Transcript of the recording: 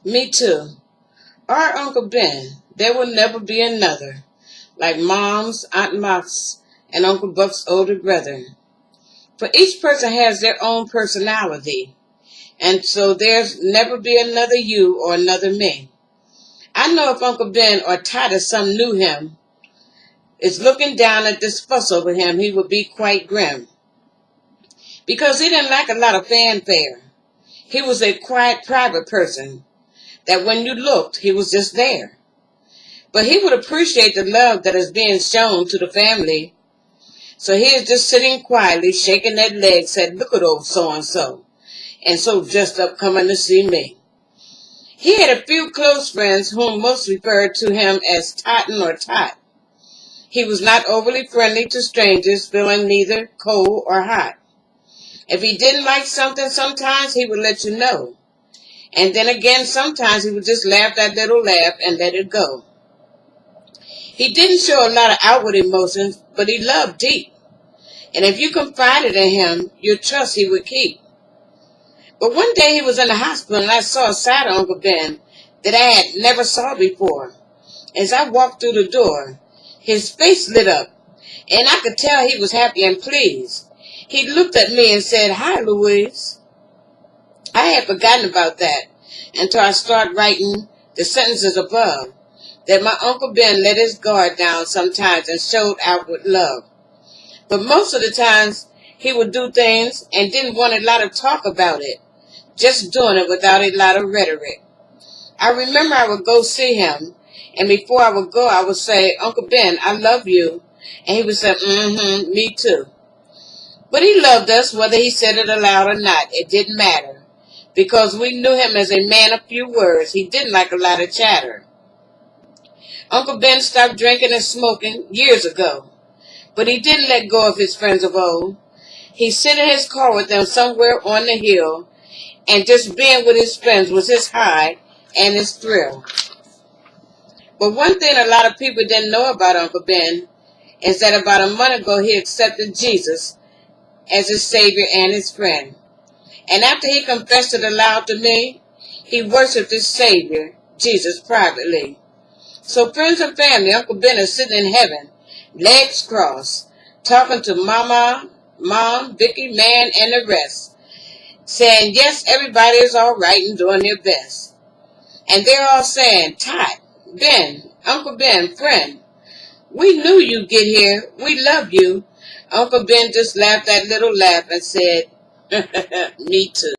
Me too. Our Uncle Ben, there will never be another, like Mom's, Aunt Mox, and Uncle Buck's older brother. For each person has their own personality, and so there's never be another you or another me. I know if Uncle Ben or Titus, some knew him, is looking down at this fuss over him, he would be quite grim. Because he didn't like a lot of fanfare. He was a quiet, private person, that when you looked, he was just there. But he would appreciate the love that is being shown to the family. So he is just sitting quietly, shaking that leg, said, look at old so-and-so, and so dressed up coming to see me. He had a few close friends whom most referred to him as Totten or Tot. He was not overly friendly to strangers, feeling neither cold or hot. If he didn't like something, sometimes he would let you know. And then again, sometimes he would just laugh that little laugh and let it go. He didn't show a lot of outward emotions, but he loved deep. And if you confided in him, your trust he would keep. But one day he was in the hospital and I saw a side of Uncle Ben that I had never saw before. As I walked through the door, his face lit up, and I could tell he was happy and pleased. He looked at me and said, hi, Louise. I had forgotten about that until I started writing the sentences above, that my Uncle Ben let his guard down sometimes and showed outward love. But most of the times, he would do things and didn't want a lot of talk about it, just doing it without a lot of rhetoric. I remember I would go see him, and before I would go, I would say, Uncle Ben, I love you. And he would say, me too. But he loved us, whether he said it aloud or not. It didn't matter, because we knew him as a man of few words. He didn't like a lot of chatter. Uncle Ben stopped drinking and smoking years ago, but he didn't let go of his friends of old. He sit in his car with them somewhere on the hill, and just being with his friends was his high and his thrill. But one thing a lot of people didn't know about Uncle Ben is that about a month ago he accepted Jesus as his Savior and his friend. And after he confessed it aloud to me, he worshiped his Savior, Jesus, privately. So friends and family, Uncle Ben is sitting in heaven, legs crossed, talking to Mama, Mom, Vicky, Man, and the rest, saying, yes, everybody is all right and doing their best. And they're all saying, Tot, Ben, Uncle Ben, friend, we knew you'd get here. We love you. Uncle Ben just laughed that little laugh and said, me too.